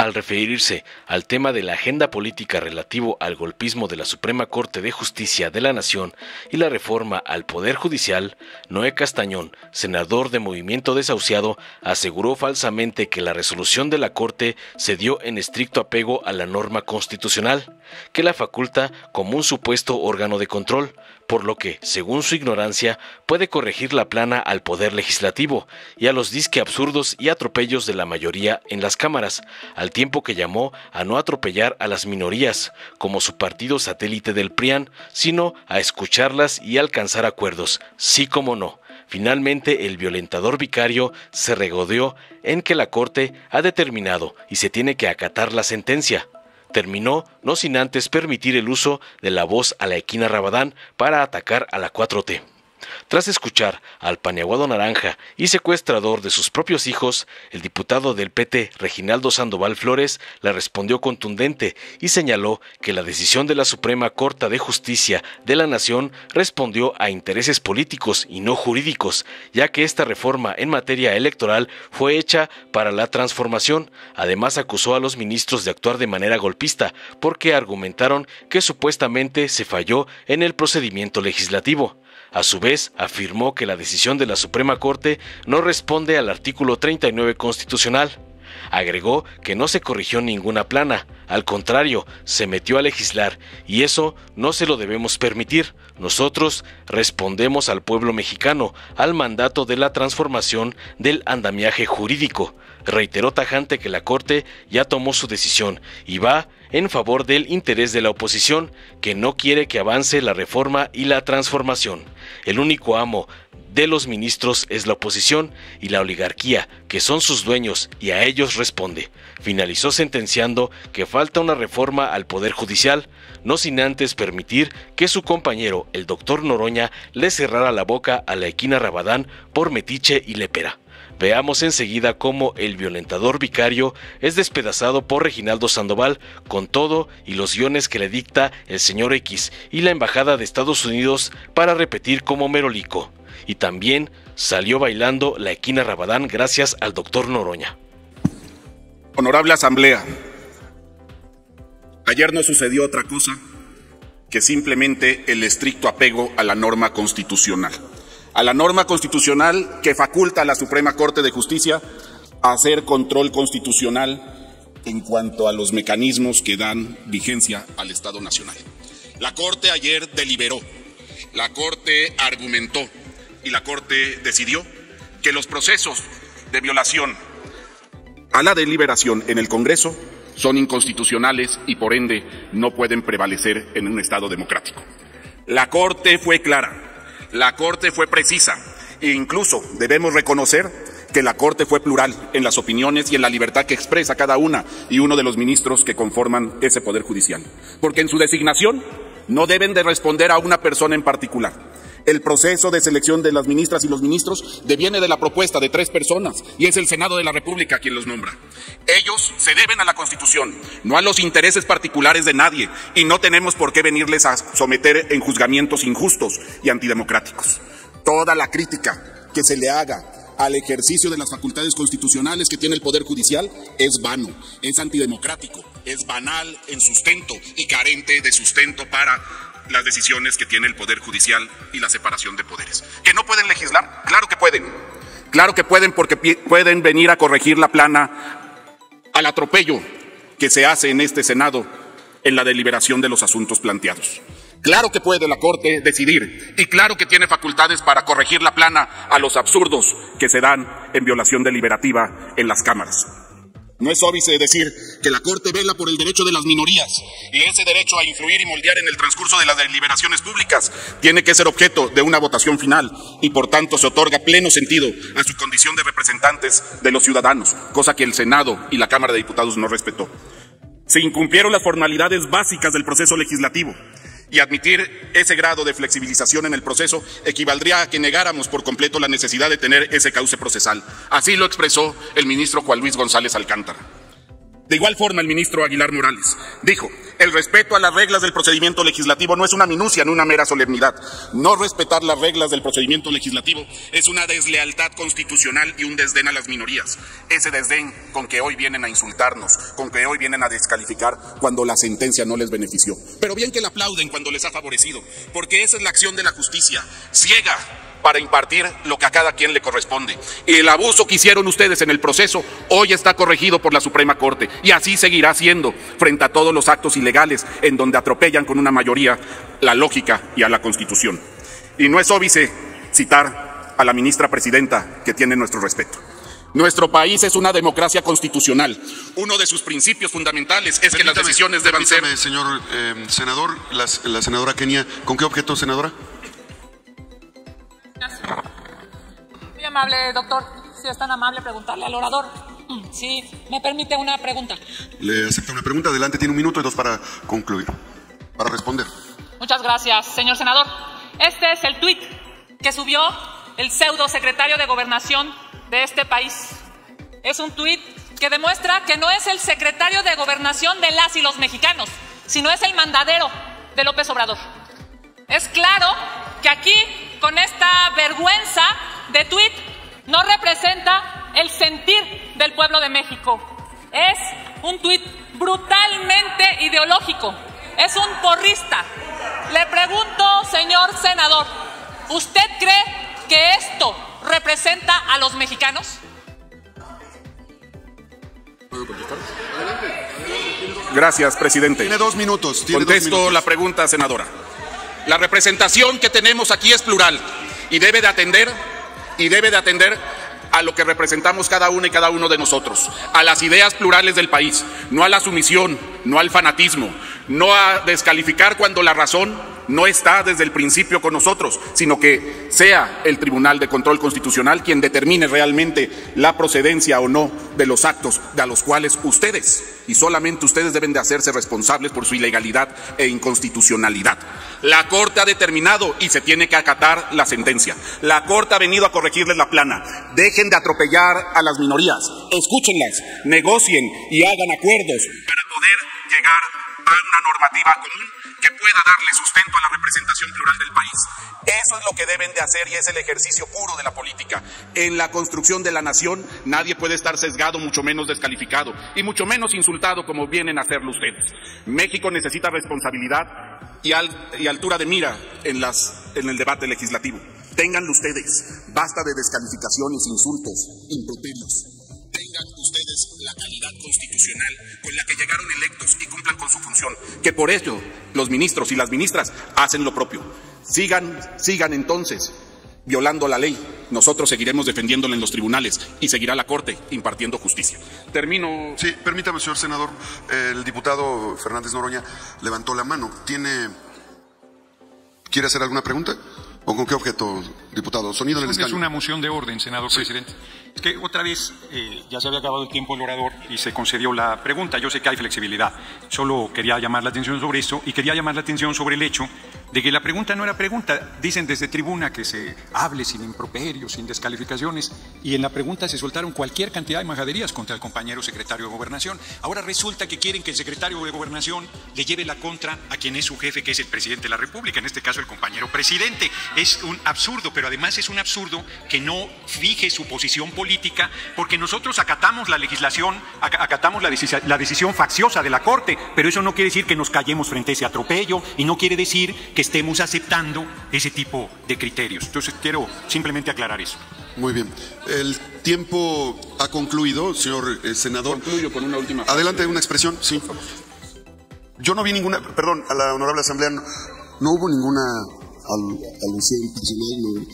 Al referirse al tema de la agenda política relativo al golpismo de la Suprema Corte de Justicia de la Nación y la reforma al Poder Judicial, Noé Castañón, senador de Movimiento Desahuciado, aseguró falsamente que la resolución de la Corte se dio en estricto apego a la norma constitucional, que la faculta como un supuesto órgano de control, por lo que, según su ignorancia, puede corregir la plana al Poder Legislativo y a los disque absurdos y atropellos de la mayoría en las cámaras, al tiempo que llamó a no atropellar a las minorías, como su partido satélite del PRIAN, sino a escucharlas y alcanzar acuerdos, sí como no. Finalmente, el violentador vicario se regodeó en que la Corte ha determinado y se tiene que acatar la sentencia. Terminó, no sin antes permitir el uso de la voz a la Equina Rabadán para atacar a la 4T. Tras escuchar al paniaguado naranja y secuestrador de sus propios hijos, el diputado del PT, Reginaldo Sandoval Flores, le respondió contundente y señaló que la decisión de la Suprema Corte de Justicia de la Nación respondió a intereses políticos y no jurídicos, ya que esta reforma en materia electoral fue hecha para la transformación. Además, acusó a los ministros de actuar de manera golpista, porque argumentaron que supuestamente se falló en el procedimiento legislativo. A su vez, afirmó que la decisión de la Suprema Corte no responde al artículo 39 constitucional. Agregó que no se corrigió ninguna plana, al contrario, se metió a legislar, y eso no se lo debemos permitir. Nosotros respondemos al pueblo mexicano, al mandato de la transformación del andamiaje jurídico. Reiteró tajante que la Corte ya tomó su decisión y va en favor del interés de la oposición, que no quiere que avance la reforma y la transformación. El único amo de los ministros es la oposición y la oligarquía, que son sus dueños, y a ellos responde. Finalizó sentenciando que falta una reforma al Poder Judicial, no sin antes permitir que su compañero, el doctor Noroña, le cerrara la boca a la Equina Rabadán por metiche y lepera. Veamos enseguida cómo el violentador vicario es despedazado por Reginaldo Sandoval con todo y los guiones que le dicta el señor X y la Embajada de Estados Unidos para repetir como merolico. Y también salió bailando la Equina Rabadán gracias al doctor Noroña. Honorable Asamblea, ayer no sucedió otra cosa que simplemente el estricto apego a la norma constitucional. A la norma constitucional que faculta a la Suprema Corte de Justicia a hacer control constitucional en cuanto a los mecanismos que dan vigencia al Estado Nacional. La Corte ayer deliberó, la Corte argumentó y la Corte decidió que los procesos de violación a la deliberación en el Congreso son inconstitucionales y por ende no pueden prevalecer en un Estado democrático. La Corte fue clara. La Corte fue precisa e incluso debemos reconocer que la Corte fue plural en las opiniones y en la libertad que expresa cada una y uno de los ministros que conforman ese Poder Judicial. Porque en su designación no deben de responder a una persona en particular. El proceso de selección de las ministras y los ministros deviene de la propuesta de 3 personas y es el Senado de la República quien los nombra. Ellos se deben a la Constitución, no a los intereses particulares de nadie, y no tenemos por qué venirles a someter en juzgamientos injustos y antidemocráticos. Toda la crítica que se le haga al ejercicio de las facultades constitucionales que tiene el Poder Judicial es vano, es antidemocrático, es banal en sustento y carente de sustento para las decisiones que tiene el Poder Judicial y la separación de poderes. ¿Que no pueden legislar? Claro que pueden. Claro que pueden, porque pueden venir a corregir la plana al atropello que se hace en este Senado en la deliberación de los asuntos planteados. Claro que puede la Corte decidir y claro que tiene facultades para corregir la plana a los absurdos que se dan en violación deliberativa en las cámaras. No es óbice decir que la Corte vela por el derecho de las minorías y ese derecho a influir y moldear en el transcurso de las deliberaciones públicas tiene que ser objeto de una votación final y por tanto se otorga pleno sentido a su condición de representantes de los ciudadanos, cosa que el Senado y la Cámara de Diputados no respetó. Se incumplieron las formalidades básicas del proceso legislativo y admitir ese grado de flexibilización en el proceso equivaldría a que negáramos por completo la necesidad de tener ese cauce procesal. Así lo expresó el ministro Juan Luis González Alcántara. De igual forma, el ministro Aguilar Morales dijo: el respeto a las reglas del procedimiento legislativo no es una minucia, ni una mera solemnidad. No respetar las reglas del procedimiento legislativo es una deslealtad constitucional y un desdén a las minorías. Ese desdén con que hoy vienen a insultarnos, con que hoy vienen a descalificar cuando la sentencia no les benefició. Pero bien que la aplauden cuando les ha favorecido, porque esa es la acción de la justicia, ciega para impartir lo que a cada quien le corresponde. Y el abuso que hicieron ustedes en el proceso hoy está corregido por la Suprema Corte, y así seguirá siendo frente a todos los actos ilegales en donde atropellan con una mayoría la lógica y a la Constitución. Y no es óbice citar a la ministra presidenta, que tiene nuestro respeto. Nuestro país es una democracia constitucional. Uno de sus principios fundamentales es que las decisiones deban ser... Señor senador, la senadora Kenia, ¿con qué objeto, senadora? Muy amable, doctor. Si es tan amable preguntarle al orador. Sí, me permite una pregunta. Le acepta una pregunta. Adelante, tiene 1 minuto y 2 para concluir, para responder. Muchas gracias, señor senador. Este es el tuit que subió el pseudo secretario de Gobernación de este país. Es un tuit que demuestra que no es el secretario de Gobernación de las y los mexicanos, sino es el mandadero de López Obrador. Es claro que aquí, con esta vergüenza de tuit, no representa el sentir del pueblo de México. Es un tuit brutalmente ideológico. Es un porrista. Le pregunto, señor senador, ¿usted cree que esto representa a los mexicanos? Gracias, presidente. Tiene 2 minutos. Contesto la pregunta, senadora. La representación que tenemos aquí es plural y debe de atender a lo que representamos cada una y cada uno de nosotros, a las ideas plurales del país, no a la sumisión, no al fanatismo, no a descalificar cuando la razón no está desde el principio con nosotros, sino que sea el Tribunal de Control Constitucional quien determine realmente la procedencia o no de los actos de los cuales ustedes, y solamente ustedes, deben de hacerse responsables por su ilegalidad e inconstitucionalidad. La Corte ha determinado y se tiene que acatar la sentencia. La Corte ha venido a corregirles la plana. Dejen de atropellar a las minorías, escúchenlas, negocien y hagan acuerdos para poder llegar a una normativa común que pueda darle sustento a la representación plural del país. Eso es lo que deben de hacer y es el ejercicio puro de la política. En la construcción de la nación nadie puede estar sesgado, mucho menos descalificado y mucho menos insultado como vienen a hacerlo ustedes. México necesita responsabilidad y altura de mira en el debate legislativo. Ténganlo ustedes. Basta de descalificaciones, insultos, improperios. Tengan ustedes la calidad constitucional con la que llegaron electos y cumplan con su función, que por ello los ministros y las ministras hacen lo propio. Sigan entonces violando la ley. Nosotros seguiremos defendiéndola en los tribunales y seguirá la Corte impartiendo justicia. Termino. Sí, permítame, señor senador. El diputado Fernández Noroña levantó la mano. ¿Quiere hacer alguna pregunta? ¿O con qué objeto, diputado? Sonido en el escaño. Es una moción de orden, senador presidente. Es que otra vez ya se había acabado el tiempo del orador y se concedió la pregunta. Yo sé que hay flexibilidad. Solo quería llamar la atención sobre eso y quería llamar la atención sobre el hecho de que la pregunta no era pregunta. Dicen desde tribuna que se hable sin improperios, sin descalificaciones, y en la pregunta se soltaron cualquier cantidad de majaderías contra el compañero secretario de Gobernación. Ahora resulta que quieren que el secretario de Gobernación le lleve la contra a quien es su jefe, que es el presidente de la República, en este caso el compañero presidente. Es un absurdo, pero además es un absurdo que no fije su posición política, porque nosotros acatamos la legislación, acatamos la decisión facciosa de la Corte, pero eso no quiere decir que nos callemos frente a ese atropello y no quiere decir que estemos aceptando ese tipo de criterios. Entonces quiero simplemente aclarar eso. Muy bien. El tiempo ha concluido, señor senador. Concluyo con una última. Adelante, una expresión, sí. Yo no vi ninguna, perdón, a la honorable asamblea, no hubo ninguna alusión personal,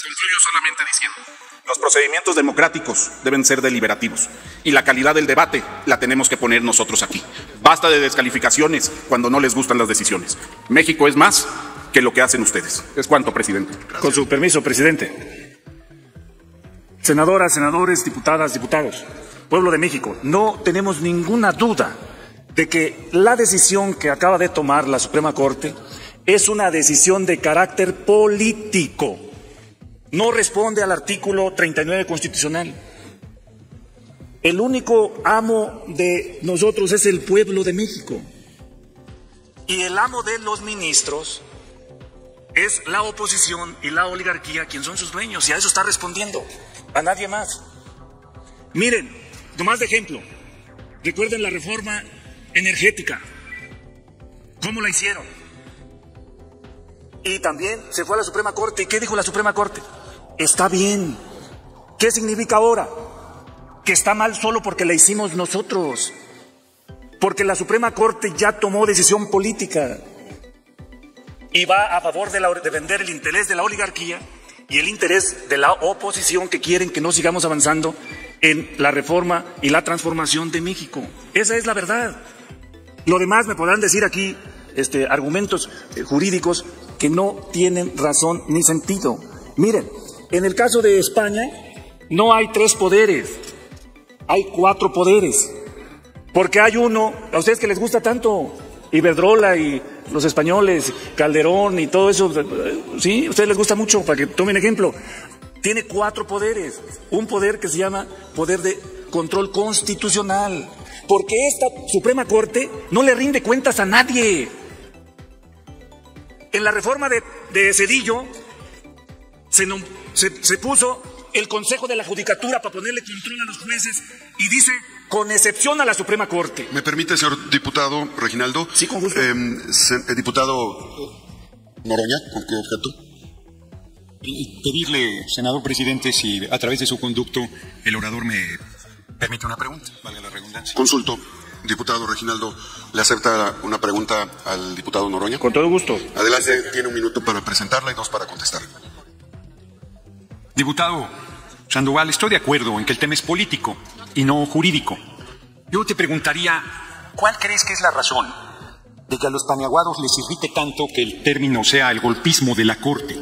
Concluyo solamente diciendo: los procedimientos democráticos deben ser deliberativos y la calidad del debate la tenemos que poner nosotros aquí. Basta de descalificaciones cuando no les gustan las decisiones. México es más que lo que hacen ustedes. Es cuanto, presidente. Gracias. Con su permiso, presidente. Senadoras, senadores, diputadas, diputados, pueblo de México, no tenemos ninguna duda de que la decisión que acaba de tomar la Suprema Corte es una decisión de carácter político. No responde al artículo 39 constitucional. el único amo de nosotros es el pueblo de México. Y el amo de los ministros es la oposición y la oligarquía, quien son sus dueños, y a eso está respondiendo, a nadie más. Miren, nomás de ejemplo, recuerden la reforma energética, ¿cómo la hicieron? Y también se fue a la Suprema Corte. ¿Y qué dijo la Suprema Corte? Está bien. ¿Qué significa ahora? Que está mal solo porque la hicimos nosotros. Porque la Suprema Corte ya tomó decisión política y va a favor de vender el interés de la oligarquía y el interés de la oposición, que quieren que no sigamos avanzando en la reforma y la transformación de México. Esa es la verdad. Lo demás me podrán decir aquí argumentos jurídicos que no tienen razón ni sentido. Miren, en el caso de España no hay 3 poderes, hay 4 poderes. Porque hay uno, a ustedes que les gusta tanto, Iberdrola y los españoles, Calderón y todo eso, sí, a ustedes les gusta mucho, para que tomen ejemplo. Tiene 4 poderes. Un poder que se llama poder de control constitucional. Porque esta Suprema Corte no le rinde cuentas a nadie. En la reforma de Zedillo se puso el Consejo de la Judicatura para ponerle control a los jueces y dice, con excepción a la Suprema Corte. ¿Me permite, señor diputado Reginaldo? Sí, con gusto. Diputado Noroña, ¿con qué objeto? Pedirle, senador presidente, si a través de su conducto el orador me permite una pregunta, valga la redundancia. Consulto. Diputado Reginaldo, ¿le acepta una pregunta al diputado Noroña? Con todo gusto. Adelante, tiene 1 minuto para presentarla y 2 para contestar. Diputado Sandoval, estoy de acuerdo en que el tema es político y no jurídico. Yo te preguntaría, ¿cuál crees que es la razón de que a los paniaguados les irrite tanto que el término sea el golpismo de la Corte?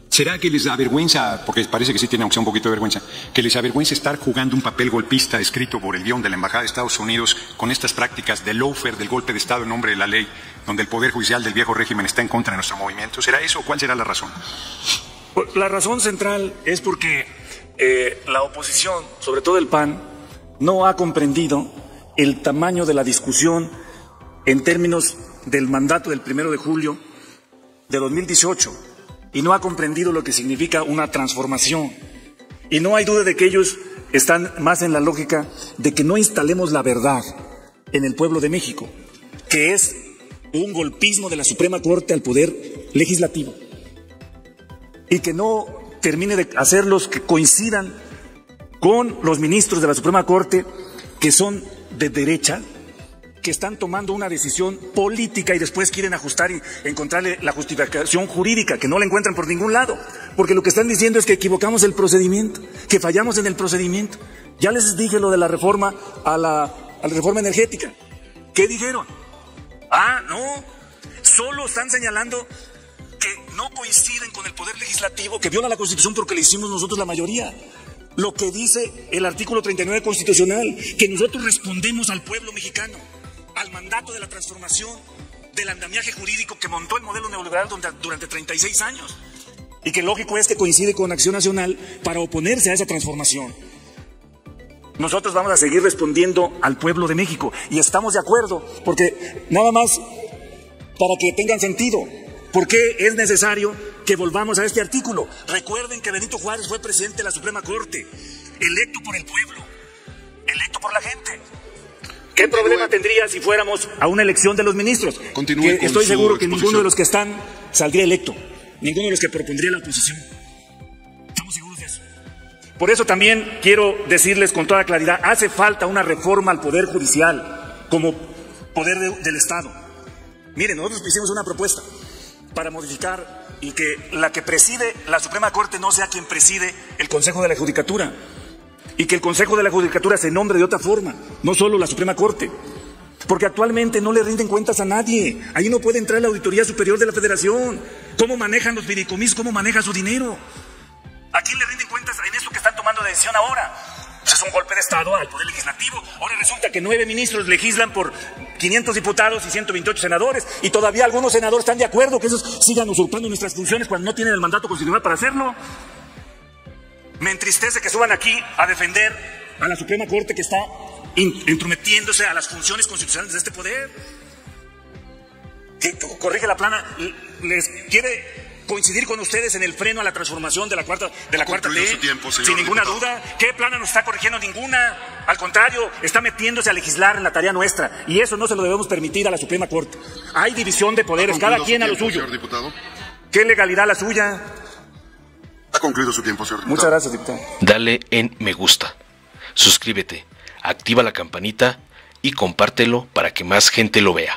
¿Será que les da vergüenza, porque parece que sí tiene aunque sea un poquito de vergüenza, que les avergüenza estar jugando un papel golpista escrito por el guión de la Embajada de Estados Unidos con estas prácticas del lawfare, del golpe de Estado en nombre de la ley, donde el Poder Judicial del viejo régimen está en contra de nuestro movimiento? ¿Será eso o cuál será la razón? La razón central es porque la oposición, sobre todo el PAN, no ha comprendido el tamaño de la discusión en términos del mandato del 1 de julio de 2018 y no ha comprendido lo que significa una transformación. Y no hay duda de que ellos están más en la lógica de que no instalemos la verdad en el pueblo de México, que es un golpismo de la Suprema Corte al poder legislativo, y que no termine de hacerlos que coincidan con los ministros de la Suprema Corte, que son de derecha, que están tomando una decisión política y después quieren ajustar y encontrarle la justificación jurídica, que no la encuentran por ningún lado, porque lo que están diciendo es que equivocamos el procedimiento, que fallamos en el procedimiento. Ya les dije lo de la reforma a la reforma energética. ¿Qué dijeron? No, solo están señalando que no coinciden con el poder legislativo, que viola la Constitución porque le hicimos nosotros la mayoría. Lo que dice el artículo 39 constitucional, que nosotros respondemos al pueblo mexicano, al mandato de la transformación, del andamiaje jurídico que montó el modelo neoliberal durante 36 años, y que lógico es que coincide con Acción Nacional para oponerse a esa transformación. Nosotros vamos a seguir respondiendo al pueblo de México, y estamos de acuerdo, porque nada más para que tengan sentido, ¿por qué es necesario que volvamos a este artículo? Recuerden que Benito Juárez fue presidente de la Suprema Corte, electo por el pueblo, electo por la gente. ¿Qué problema tendría si fuéramos a una elección de los ministros? Que estoy seguro que ninguno de los que están saldría electo, ninguno de los que propondría la oposición. Estamos seguros de eso. Por eso también quiero decirles con toda claridad, hace falta una reforma al Poder Judicial como poder del Estado. Miren, nosotros hicimos una propuesta para modificar y que la que preside la Suprema Corte no sea quien preside el Consejo de la Judicatura, y que el Consejo de la Judicatura se nombre de otra forma, no solo la Suprema Corte, porque actualmente no le rinden cuentas a nadie. Ahí no puede entrar la Auditoría Superior de la Federación. ¿Cómo manejan los fideicomisos? ¿Cómo maneja su dinero? ¿A quién le rinden cuentas en eso que están tomando de decisión ahora? Pues es un golpe de Estado al Poder Legislativo. Ahora resulta que 9 ministros legislan por 500 diputados y 128 senadores, y todavía algunos senadores están de acuerdo que esos sigan usurpando nuestras funciones cuando no tienen el mandato constitucional para hacerlo. Me entristece que suban aquí a defender a la Suprema Corte que está intrometiéndose a las funciones constitucionales de este poder. Que corrige la plana, les quiere coincidir con ustedes en el freno a la transformación de la cuarta T, sin ninguna duda. ¿Qué plana nos está corrigiendo? Ninguna. Al contrario, está metiéndose a legislar en la tarea nuestra, y eso no se lo debemos permitir a la Suprema Corte. Hay división de poderes, cada quien a lo suyo. Señor diputado. ¿Qué legalidad la suya? Ha concluido su tiempo, señor diputado. Muchas gracias, diputado. Dale en me gusta, suscríbete, activa la campanita y compártelo para que más gente lo vea.